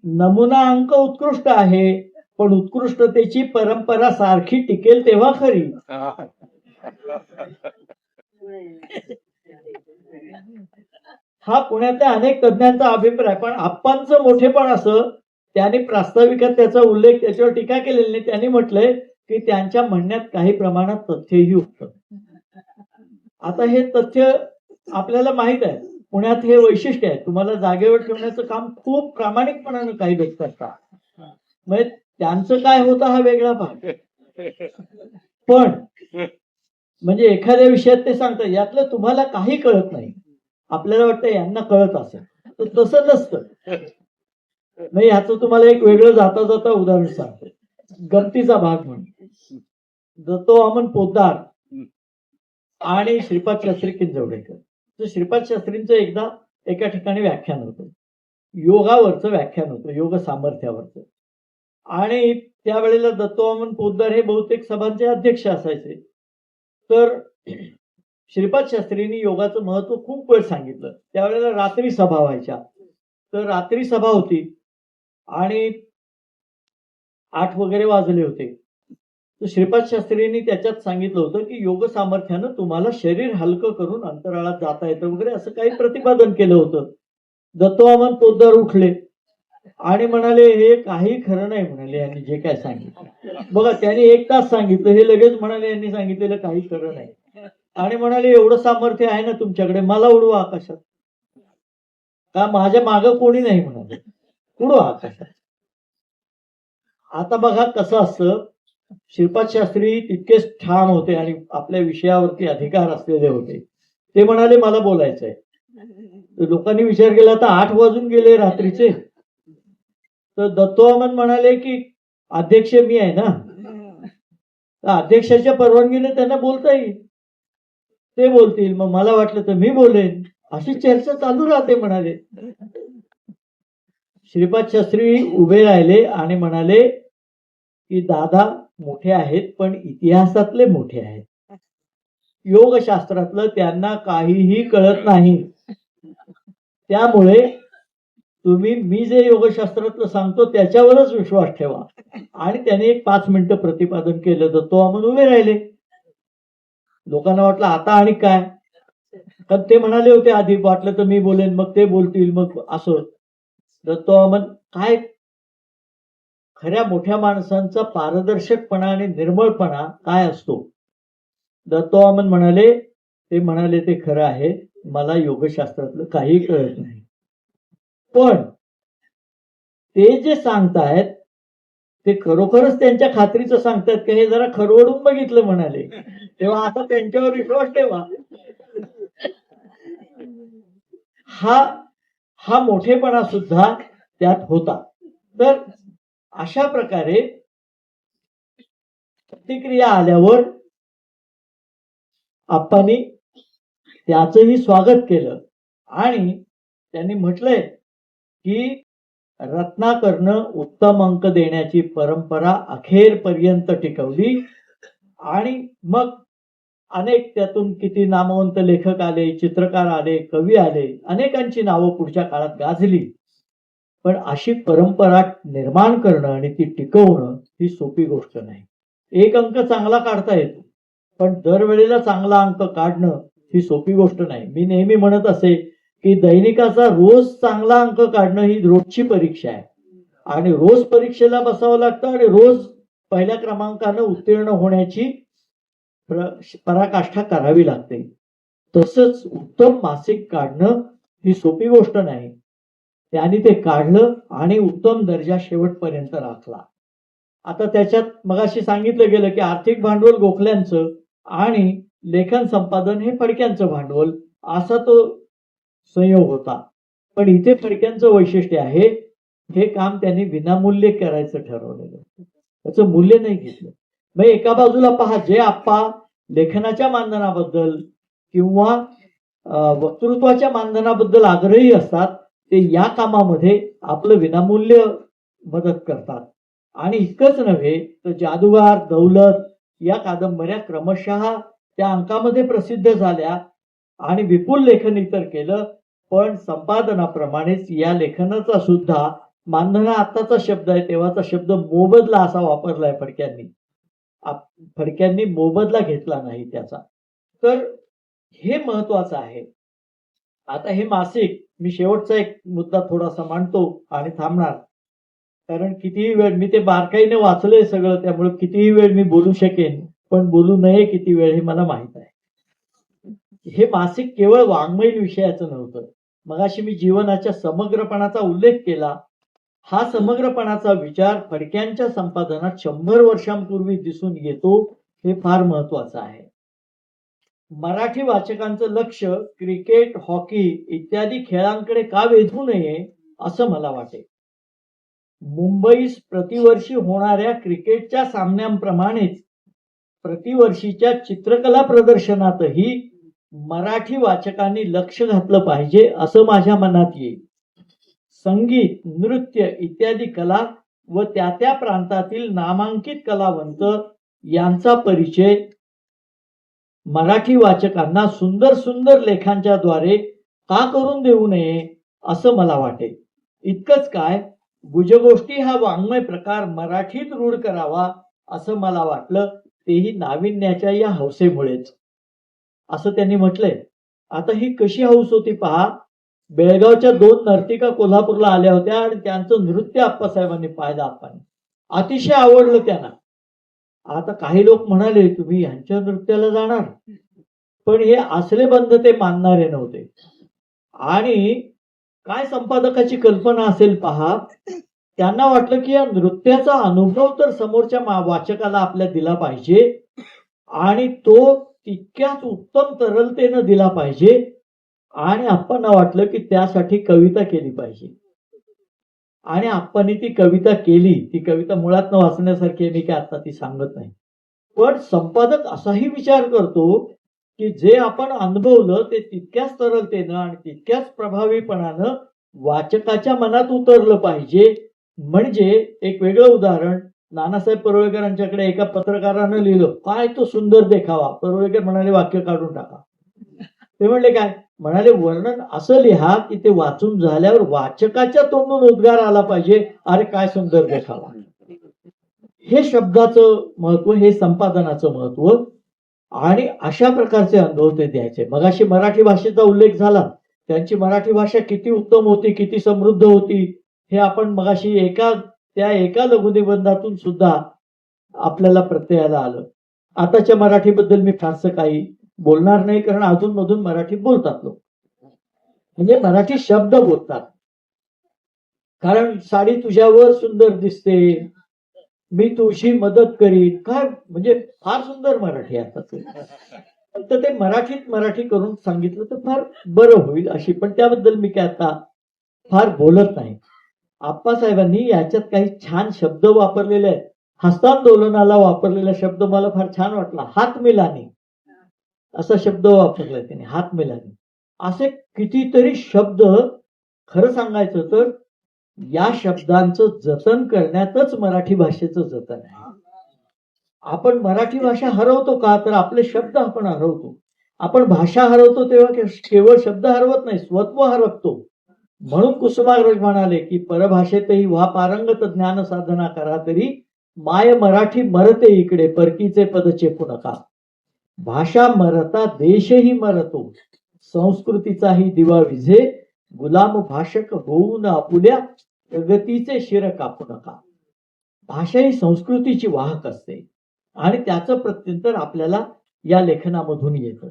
नमुना अंक उत्कृष्ट आहे पण उत्कृष्टतेची परंपरा सारखी टिकेल तेव्हा खरी. हा पुण्यातल्या अनेक तज्ञांचा अभिप्राय. पण आप्पांचं मोठेपण असं, त्यांनी प्रास्ताविकात त्याचा उल्लेख, त्याच्यावर टीका केलेली नाही. त्यांनी म्हटलंय की त्यांच्या म्हणण्यात काही प्रमाणात तथ्यही होतं. आता हे तथ्य आपल्याला माहित आहे. पुण्यात हे वैशिष्ट्य आहे, तुम्हाला जागेवर ठेवण्याचं काम खूप प्रामाणिकपणानं काही लोक करतात. म्हणजे त्यांचं काय होतं हा वेगळा भाग. पण म्हणजे एखाद्या विषयात ते सांगतात यातलं तुम्हाला काही कळत नाही, आपल्याला वाटतं यांना कळत असेल, तर तसं नसतं. नाही, ह्याचं तुम्हाला एक वेगळं जाता जाता उदाहरण सांगतो, गमतीचा भाग म्हणून. दत्तो वामन पोद्दार आणि श्रीपाद शास्त्री किंजवडेकर. तर श्रीपाद शास्त्रींचं एकदा एका ठिकाणी व्याख्यान होतं, योगावरचं व्याख्यान होतं, योग सामर्थ्यावरचं. आणि त्यावेळेला दत्तवामन पोद्दार हे बहुतेक सभांचे अध्यक्ष असायचे. तर श्रीपाद शास्त्रींनी योगाचं महत्व खूप वेळ सांगितलं. त्यावेळेला रात्री सभा व्हायच्या. तर रात्री सभा होती आणि 8 वगैरे वाजले होते. तर श्रीपाद शास्त्रींनी त्याच्यात सांगितलं होतं की योग सामर्थ्यानं तुम्हाला शरीर हलकं करून अंतराळात जाता येतं वगैरे असं काही प्रतिपादन केलं होतं. दत्तवामन पोद्दार उठले आणि म्हणाले हे काही खरं नाही, म्हणाले यांनी जे काय सांगितलं. बघा, त्यांनी 1 तास सांगितलं, हे लगेच म्हणाले यांनी सांगितलेलं काही खरं नाही. आणि म्हणाले एवढं सामर्थ्य आहे ना तुमच्याकडे, मला उडवा आकाशात. का माझ्या मागं कोणी नाही, म्हणाले उडवा आकाशात. आता बघा कसं असतं, श्रीपाद शास्त्री तितकेच ठाम होते आणि आपल्या विषयावरती अधिकार असलेले होते. ते म्हणाले मला बोलायचंय. तर लोकांनी विचार केला, आता 8 वाजून गेले रात्रीचे. तर दत्तवामन म्हणाले की अध्यक्ष मी आहे ना, तर अध्यक्षाच्या परवानगीने त्यांना बोलता येईल, ते बोलतील, मग मला वाटलं तर मी बोलेन. अशी चर्चा चालू राहते, म्हणाले. श्रीपाद शास्त्री उभे राहिले आणि म्हणाले की दादा मोठे आहेत पण इतिहासातले मोठे आहेत, योगशास्त्रातलं त्यांना काहीही कळत नाही. त्यामुळे तुम्ही मी जे योगशास्त्रातलं सांगतो त्याच्यावरच विश्वास ठेवा. आणि त्याने एक 5 मिनिटं प्रतिपादन केलं. दत्तवामन उभे राहिले. लोकांना वाटलं आता आणि काय, कारण ते म्हणाले होते आधी वाटलं तर मी बोलेन, मग ते बोलतील, मग असं. दत्तवामन काय, खऱ्या मोठ्या माणसांचा पारदर्शकपणा आणि निर्मळपणा काय असतो. दत्तवामन म्हणाले, ते म्हणाले ते खरं आहे, मला योगशास्त्रातलं काही कळत नाही, पण ते जे सांगतायत ते खरोखरच त्यांच्या खात्रीचं सांगतायत का हे जरा खरवडून बघितलं, म्हणाले. तेव्हा आता त्यांच्यावर विश्वास ठेवा. हा मोठेपणा सुद्धा त्यात होता. तर अशा प्रकारे प्रतिक्रिया आल्यावर आप्पांनी त्याचंही स्वागत केलं आणि त्यांनी म्हटलंय की रत्नाकरनं उत्तम अंक देण्याची परंपरा अखेरपर्यंत टिकवली आणि मग अनेक त्यातून किती नामवंत लेखक आले, चित्रकार आले, कवी आले, अनेकांची नावं पुढच्या काळात गाजली. पण अशी परंपरा निर्माण करणं आणि ती टिकवणं ही सोपी गोष्ट नाही. 1 अंक चांगला काढता येतो, पण दरवेळेला चांगला अंक काढणं ही सोपी गोष्ट नाही. मी नेहमी म्हणत असे की दैनिकाचा रोज चांगला अंक काढणं ही रोजची परीक्षा आहे आणि रोज परीक्षेला बसावं लागतं आणि रोज पहिल्या क्रमांकानं उत्तीर्ण होण्याची पराकाष्ठा करावी लागते. तसंच उत्तम मासिक काढणं ही सोपी गोष्ट नाही. त्यांनी ते काढलं आणि उत्तम दर्जा शेवटपर्यंत राखला. आता त्याच्यात मगाशी सांगितलं गेलं की आर्थिक भांडवल गोखल्यांचं आणि लेखन संपादन हे फडक्यांचं भांडवल, असा तो संयोग होता. पण इथे फडक्यांचं वैशिष्ट्य आहे, हे काम त्यांनी विनामूल्य करायचं ठरवलेलं, त्याचं मूल्य नाही घेतलं. मग एका बाजूला पहा, जे आप्पा लेखनाच्या मानधनाबद्दल किंवा वक्तृत्वाच्या मानधनाबद्दल आग्रही असतात, ते या कामामध्ये आपलं विनामूल्य मदत करतात. आणि इतकंच नव्हे तर जादूगार, दौलत या कादंबऱ्या क्रमशः त्या अंकामध्ये प्रसिद्ध झाल्या आणि विपुल लेखन इतर केलं. पण संपादनाप्रमाणेच या लेखनाचा सुद्धा मानधना आत्ताचा शब्द आहे, तेव्हाचा शब्द मोबदला असा वापरलाय फडक्यांनी. फडक्यांनी मोबदला घेतला नाही त्याचा. तर हे महत्वाचं आहे. आता हे मासिक, मी शेवटचा एक मुद्दा थोडासा मांडतो आणि थांबणार, कारण कितीही वेळ मी ते बारकाईने वाचलंय सगळं, त्यामुळे कितीही वेळ मी बोलू शकेन, पण बोलू नये किती वेळ हे मला माहित आहे. हे मासिक केवळ वाङ्मयीन विषयाचं नव्हतं. मगाशी मी जीवनाच्या समग्रपणाचा उल्लेख केला. हा समग्रपणाचा विचार फडक्यांच्या संपादनात 100 वर्षांपूर्वी दिसून येतो हे फार महत्वाचं आहे. मराठी वाचकांचं लक्ष क्रिकेट, हॉकी इत्यादी खेळांकडे का वेधू नये असं मला वाटेल. मुंबईस प्रतिवर्षी होणाऱ्या क्रिकेटच्या सामन्यांप्रमाणेच प्रतिवर्षीच्या चित्रकला प्रदर्शनातही मराठी वाचकांनी लक्ष घातलं पाहिजे असं माझ्या मनात येईल. संगीत, नृत्य इत्यादी कला व त्या त्या प्रांतातील नामांकित कलावंत यांचा परिचय मराठी वाचकांना सुंदर सुंदर लेखांच्या द्वारे का करून देऊ नये असं मला वाटेल. इतकंच काय, गुजगोष्टी हा वाङ्मय प्रकार मराठीत रूढ करावा असं मला वाटलं, तेही नाविन्याच्या या हौसेमुळेच, असं त्यांनी म्हटलंय. आता ही कशी हौस होती पहा. बेळगावच्या 2 नर्तिका कोल्हापूरला आल्या होत्या आणि त्यांचं नृत्य आप्पासाहेबांनी पाहिलं. आपण अतिशय आवडलं त्यांना. आता काही लोक म्हणाले तुम्ही ह्यांच्या नृत्याला जाणार, पण हे असले बंध ते मानणारे नव्हते. आणि काय संपादकाची कल्पना असेल पहा. त्यांना वाटलं की या नृत्याचा अनुभव तर समोरच्या वाचकाला आपल्या दिला पाहिजे आणि तो तितक्याच उत्तम तरलतेनं दिला पाहिजे. आणि आप्पांना वाटलं की त्यासाठी कविता केली पाहिजे. आणि आप्पांनी ती कविता केली. ती कविता मुळात न वाचण्यासारखी आहे, मी काय आता ती सांगत नाही. पण संपादक असाही विचार करतो की जे आपण अनुभवलं ते तितक्याच तरलतेनं आणि तितक्याच प्रभावीपणानं वाचकाच्या मनात उतरलं पाहिजे. म्हणजे एक वेगळं उदाहरण, नानासाहेब परुळेकरांच्याकडे एका पत्रकारानं लिहिलं, काय तो सुंदर देखावा. परुळेकर म्हणाले वाक्य काढून टाका. ते म्हणले काय, म्हणाले वर्णन असं लिहा की ते वाचून झाल्यावर वाचकाच्या तोंडून उद्गार आला पाहिजे, अरे काय सुंदर देखावा. हे शब्दाचं महत्व, हे संपादनाचं महत्व. आणि अशा प्रकारचे अनुभव ते द्यायचे. मगाशी मराठी भाषेचा उल्लेख झाला. त्यांची मराठी भाषा किती उत्तम होती, किती समृद्ध होती, हे आपण मगाशी एका लघुनिबंधातून सुद्धा आपल्याला प्रत्ययाला आलं. आताच्या मराठीबद्दल मी फारसं काही बोलणार नाही, कारण अधूनमधून मराठी बोलतात लोक, म्हणजे मराठी शब्द बोलतात. कारण साडी तुझ्यावर सुंदर दिसते, मी तुझी मदत करीन, काय म्हणजे फार सुंदर मराठी आहे आता. तर ते मराठी करून सांगितलं तर फार बरं होईल अशी. पण त्याबद्दल मी काय आता फार बोलत नाही. आप्पासाहेबांनी याच्यात काही छान शब्द वापरलेले आहेत. हस्तांदोलनाला वापरलेला शब्द मला फार छान वाटला. हातमिलानी असा शब्द वापरलाय त्याने, हातमिलानी. असे कितीतरी शब्द, खरं सांगायचं तर या शब्दांचं जतन करण्यातच मराठी भाषेचं जतन आहे. आपण मराठी भाषा हरवतो का, तर आपले शब्द आपण हरवतो. आपण भाषा हरवतो तेव्हा केवळ शब्द हरवत नाही, स्वत्व हरवतो. म्हणून कुसुमाग्रज म्हणाले की परभाषेतही व्हा पारंगत, ज्ञान साधना करा तरी, माय मराठी मरते इकडे, परकीचे पद चेपू नका. भाषा मरता देशही मरतो, संस्कृतीचाही दिवा विझे, गुलाम भाषक होऊन आपुल्या, प्रगतीचे शिर कापू नका. भाषा ही संस्कृतीची वाहक असते आणि त्याचं प्रत्युत्तर आपल्याला या लेखनामधून येतं.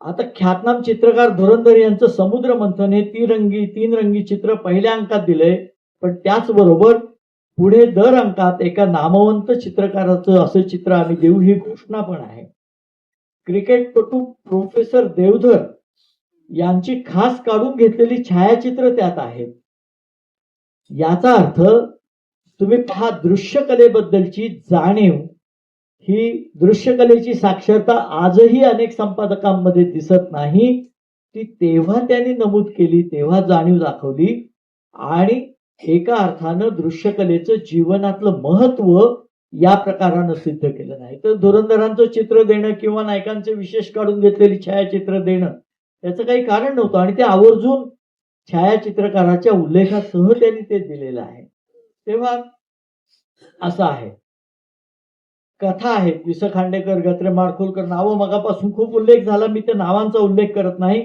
आता ख्यातनाम चित्रकार धुरंधर यांचं समुद्र मंथन हे तीन रंगी चित्र पहिल्या अंकात दिलंय. पण त्याचबरोबर पुढे दर अंकात एका नामवंत चित्रकाराचं असं चित्र आम्ही देऊ, ही घोषणा पण आहे. क्रिकेटपटू प्रोफेसर देवधर यांची खास काढून घेतलेली छायाचित्र त्यात आहेत. याचा अर्थ तुम्ही पहा, दृश्यकलेबद्दलची जाणीव, ही दृश्यकलेची साक्षरता आजही अनेक संपादकांमध्ये दिसत नाही. ती तेव्हा त्यांनी नमूद केली, तेव्हा जाणीव दाखवली आणि एका अर्थानं दृश्यकलेचं जीवनातलं महत्व या प्रकारानं सिद्ध केलं नाही. तर धुरंधरांचं चित्र देणं किंवा नायकांचे विशेष काढून घेतलेली छायाचित्र देणं याचं काही कारण नव्हतं. आणि ते आवर्जून छायाचित्रकाराच्या उल्लेखासह त्यांनी ते दिलेलं आहे. तेव्हा असं आहे. कथा आहेत, वि स खांडेकर, गत्रे माडखोलकर, नावं मगापासून खूप उल्लेख झाला, मी त्या नावांचा उल्लेख करत नाही.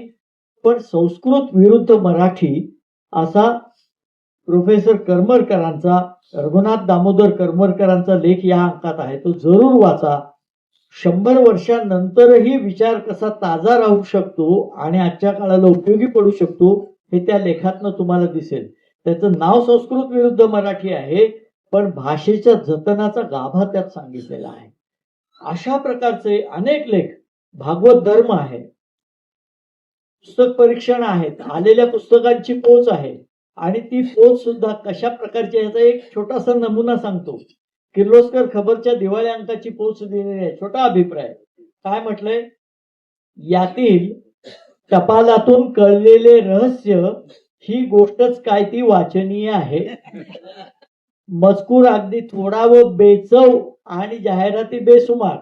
पण संस्कृत विरुद्ध मराठी असा प्रोफेसर करमरकरांचा, रघुनाथ दामोदर करमरकरांचा लेख या अंकात आहे, तो जरूर वाचा. 100 वर्षांनंतरही विचार कसा ताजा राहू शकतो आणि आजच्या काळाला उपयोगी पडू शकतो हे त्या लेखातनं तुम्हाला दिसेल. त्याचं नाव संस्कृत विरुद्ध मराठी आहे, पण भाषेच्या जतनाचा गाभा त्यात सांगितलेला आहे. अशा प्रकारचे अनेक लेख, भागवत धर्म आहे, पुस्तक परीक्षण आहेत, आलेल्या पुस्तकांची पोच आहे आणि ती पोच सुद्धा कशा प्रकारची आहे याचा एक छोटासा नमुना सांगतो. किर्लोस्कर खबरच्या दिवाळी अंकाची पोच दिलेली आहे. छोटा अभिप्राय काय म्हटलंय, यातील टपालातून कळलेले रहस्य ही गोष्टच काय ती वाचनीय आहे. मजकूर अगदी थोडा व बेचव आणि जाहिराती बेसुमार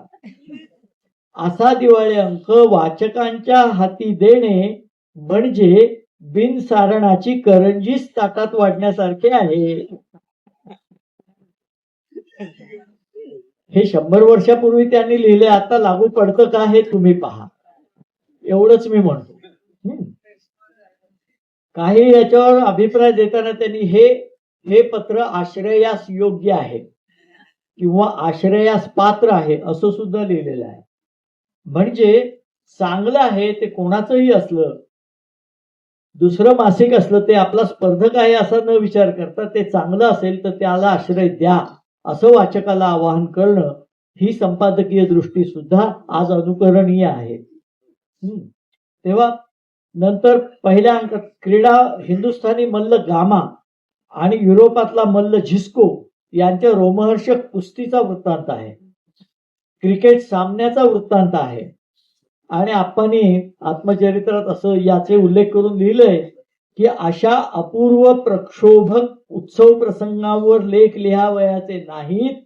असा दिवाळी अंक वाचकांच्या हाती देणे म्हणजे बिनसारणाची करंजीच ताटात वाढण्यासारखे आहे. हे 100 वर्षापूर्वी त्यांनी लिहिले, आता लागू पडतं का हे तुम्ही पहा, एवढंच मी म्हणतो. काही याच्यावर अभिप्राय देताना त्यांनी हे पत्र आश्रयास योग्य आहे किंवा आश्रयास पात्र आहे असं सुद्धा लिहिलेलं आहे. म्हणजे चांगलं आहे ते कोणाचंही असलं, दुसरं मासिक असलं ते आपला स्पर्धक आहे असा न विचार करता ते चांगलं असेल तर त्याला आश्रय द्या असं वाचकाला आवाहन करणं ही संपादकीय दृष्टी सुद्धा आज अनुकरणीय आहे. तेव्हा नंतर पहिल्या अंकात क्रीडा हिंदुस्थानी मल्ल गामा आणि युरोपातला मल्ल झिस्को यांच्या रोमहर्षक कुस्तीचा वृत्तांत आहे. क्रिकेट सामन्याचा वृत्तांत आहे. आणि आपण आत्मचरित्रात असं याचे उल्लेख करून लिहिलंय की अशा अपूर्व प्रक्षोभक उत्सव प्रसंगावर लेख लिहावयाचे नाहीत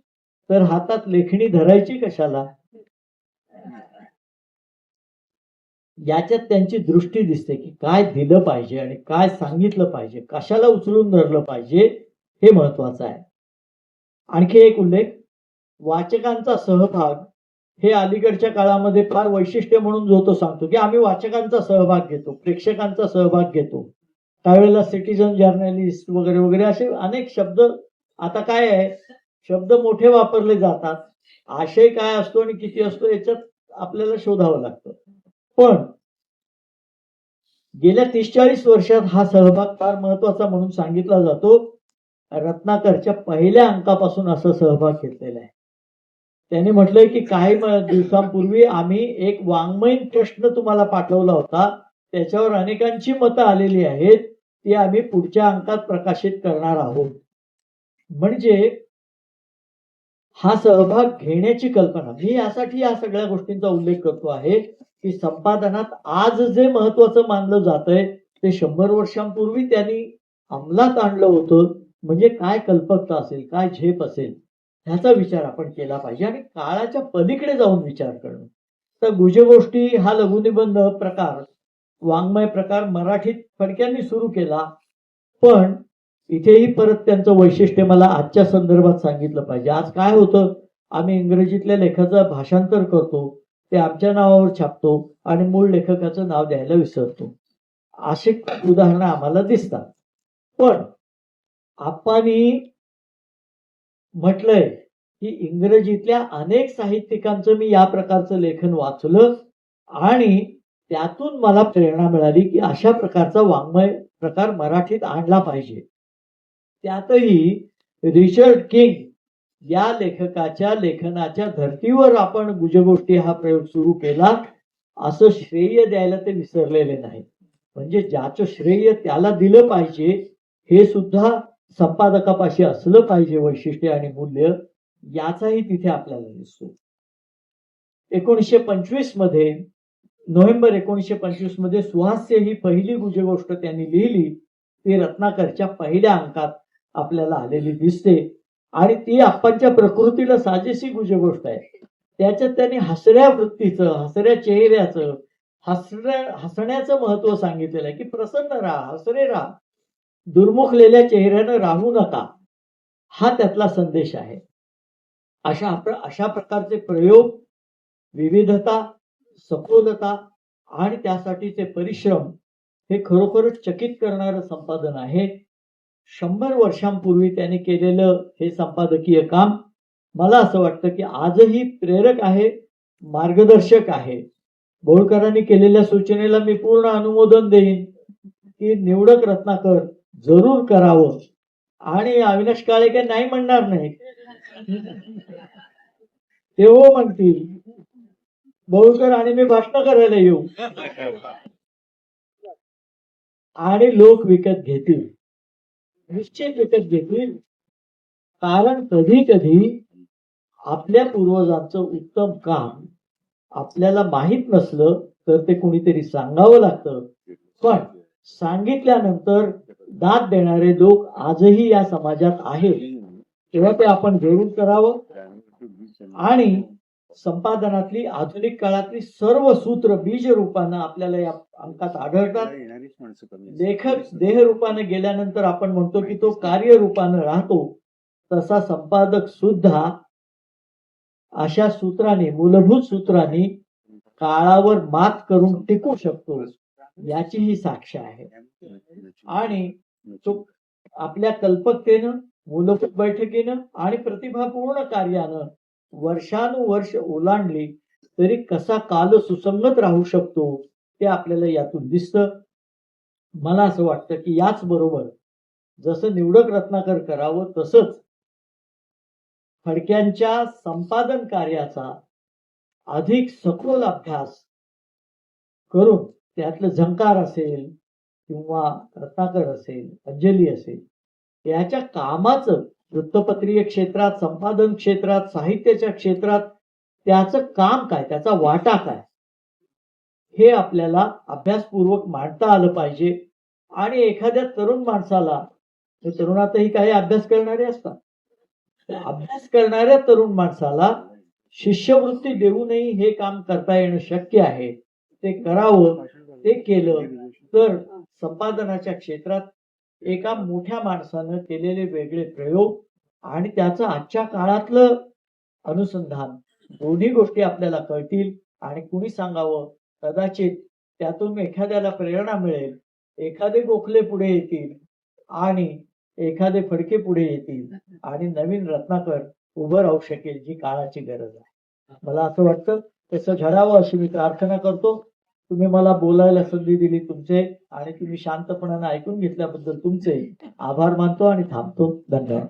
तर हातात लेखणी धरायची कशाला. याच्यात त्यांची दृष्टी दिसते की काय दिलं पाहिजे आणि काय सांगितलं पाहिजे, कशाला उचलून धरलं पाहिजे हे महत्वाचं आहे. आणखी एक उल्लेख, वाचकांचा सहभाग हे अलीकडच्या काळामध्ये फार वैशिष्ट्य म्हणून जो तो सांगतो की आम्ही वाचकांचा सहभाग घेतो, प्रेक्षकांचा सहभाग घेतो. त्यावेळेला सिटीजन जर्नलिस्ट वगैरे वगैरे असे अनेक शब्द, आता काय आहे, शब्द मोठे वापरले जातात, आशय काय असतो आणि किती असतो याच्यात आपल्याला शोधावं लागतं. पण गेल्या 30-40 वर्षात हा सहभाग फार महत्वाचा म्हणून सांगितला जातो. रत्नाकरच्या पहिल्या अंकापासून असा सहभाग घेतलेला आहे. त्यांनी म्हटलंय की काही दिवसांपूर्वी आम्ही एक वाङ्मयीन प्रश्न तुम्हाला पाठवला होता, त्याच्यावर अनेकांची मतं आलेली आहेत, ती आम्ही पुढच्या अंकात प्रकाशित करणार आहोत. म्हणजे हा सहभाग घेण्याची कल्पना, मी यासाठी या सगळ्या गोष्टींचा उल्लेख करतो आहे की संपादनात आज जे महत्वाचं मानलं जातंय ते 100 वर्षांपूर्वी त्यांनी अंमलात आणलं होतं. म्हणजे काय कल्पकता असेल, काय झेप असेल ह्याचा विचार आपण केला पाहिजे आणि काळाच्या पलीकडे जाऊन विचार करणं. तर गुजगोष्टी हा लघुनिबंध प्रकार, वाङ्मय प्रकार मराठीत फडक्यांनी सुरू केला, पण इथेही परत त्यांचं वैशिष्ट्य मला आजच्या संदर्भात सांगितलं पाहिजे. आज काय होतं, आम्ही इंग्रजीतल्या लेखाचं भाषांतर करतो, ते आमच्या नावावर छापतो आणि मूळ लेखकाचं नाव द्यायला विसरतो. अशी उदाहरणं आम्हाला दिसतात. पण आपण म्हटलंय की इंग्रजीतल्या अनेक साहित्यिकांचं मी या प्रकारचं लेखन वाचलं आणि त्यातून मला प्रेरणा मिळाली की अशा प्रकारचा वाङ्मय प्रकार मराठीत आणला पाहिजे. त्यातही रिचर्ड किंग या लेखकाच्या लेखनाच्या धर्तीवर आपण गुजगोष्टी हा प्रयोग सुरू केला असं श्रेय द्यायला ते विसरलेले नाही. म्हणजे ज्याचं श्रेय त्याला दिलं पाहिजे हे सुद्धा संपादकापाशी असलं पाहिजे वैशिष्ट्य आणि मूल्य, याचाही तिथे आपल्याला दिसतो. 1925 मध्ये, नोव्हेंबर 1925 मध्ये सुहास्य ही पहिली गुजगोष्ट त्यांनी लिहिली, ती रत्नाकरच्या पहिल्या अंकात आपल्याला आलेली दिसते आणि ती आप्पांच्या प्रकृतीला साजेशी गुजगोष्ट आहे. त्याच्यात त्यांनी हसऱ्या वृत्तीचं, हसऱ्या चेहऱ्याचं, हसण्याचं महत्व सांगितलेलं आहे की प्रसन्न राहा, हसरे राहा, दुर्मुखलेल्या चेहऱ्यानं राहू नका, हा त्यातला संदेश आहे. अशा प्रकारचे प्रयोग, विविधता, सखोलता आणि त्यासाठीचे परिश्रम हे खरोखरच चकित करणारं संपादन आहे. 100 वर्षांपूर्वी त्यांनी केलेलं हे संपादकीय काम मला असं वाटतं की आजही प्रेरक आहे, मार्गदर्शक आहे. बोळकरांनी केलेल्या सूचनेला मी पूर्ण अनुमोदन देईन की निवडक रत्नाकर जरूर करावं आणि अविनाश काळे काही नाही म्हणणार नाही. ते हो म्हणतील, बोरकर आणि मी भाषण करायला येऊ, आणि लोक विकत घेतील, निश्चित विकत घेतील. कारण कधी कधी आपल्या पूर्वजांचं उत्तम काम आपल्याला माहित नसलं तर ते कुणीतरी सांगावं लागतं. पण सांगितल्यानंतर दाद देणारे लोक आजही या समाजात आहेत, तेव्हा ते आपण जरूर करावं. आणि संपादनातली आधुनिक काळातली सर्व सूत्र बीज रूपानं आपल्याला या अंकात आढळतात. लेखक देह रूपाने गेल्यानंतर आपण म्हणतो की तो कार्य रूपानं राहतो, तसा संपादक सुद्धा अशा सूत्रांनी, मूलभूत सूत्रांनी काळावर मात करून टिकू शकतो, याची ही साक्ष आहे. आणि तो आपल्या कल्पकतेनं, मूलभूत बैठकीनं आणि प्रतिभापूर्ण कार्यानं वर्षानुवर्ष ओलांडली तरी कसा काल सुसंगत राहू शकतो ते आपल्याला यातून दिसतं. मला असं वाटतं की याच बरोबर जसं निवडक रत्नाकर करावं, तसंच फडक्यांच्या संपादन कार्याचा अधिक सखोल अभ्यास करून त्यातलं झंकार असेल किंवा रत्नाकर असेल, अंजली असेल, याच्या कामाचं वृत्तपत्रीय क्षेत्रात, संपादन क्षेत्रात, साहित्याच्या क्षेत्रात त्याचं काम काय, त्याचा वाटा काय, हे आपल्याला अभ्यासपूर्वक मांडता आलं पाहिजे. आणि एखाद्या तरुण माणसाला, तरुणातही काही अभ्यास करणारे असतात, अभ्यास करणाऱ्या तरुण माणसाला शिष्यवृत्ती देऊनही हे काम करता येणं शक्य आहे. ते करावं. ते केलं तर संपादनाच्या क्षेत्रात एका मोठ्या माणसानं केलेले वेगळे प्रयोग आणि त्याचं आजच्या काळातलं अनुसंधान, दोन्ही गोष्टी आपल्याला कळतील. आणि कुणी सांगावं, कदाचित त्यातून एखाद्याला प्रेरणा मिळेल, एखादे गोखले पुढे येतील आणि एखादे फडके पुढे येतील आणि नवीन रत्नाकर उभं राहू शकेल, जी काळाची गरज आहे. मला असं वाटतं तसं घडावं अशी मी प्रार्थना करतो. तुम्ही मला बोलायला संधी दिली, तुमचे आणि तुम्ही शांतपणाने ऐकून घेतल्याबद्दल तुमचे आभार मानतो आणि थांबतो. धन्यवाद.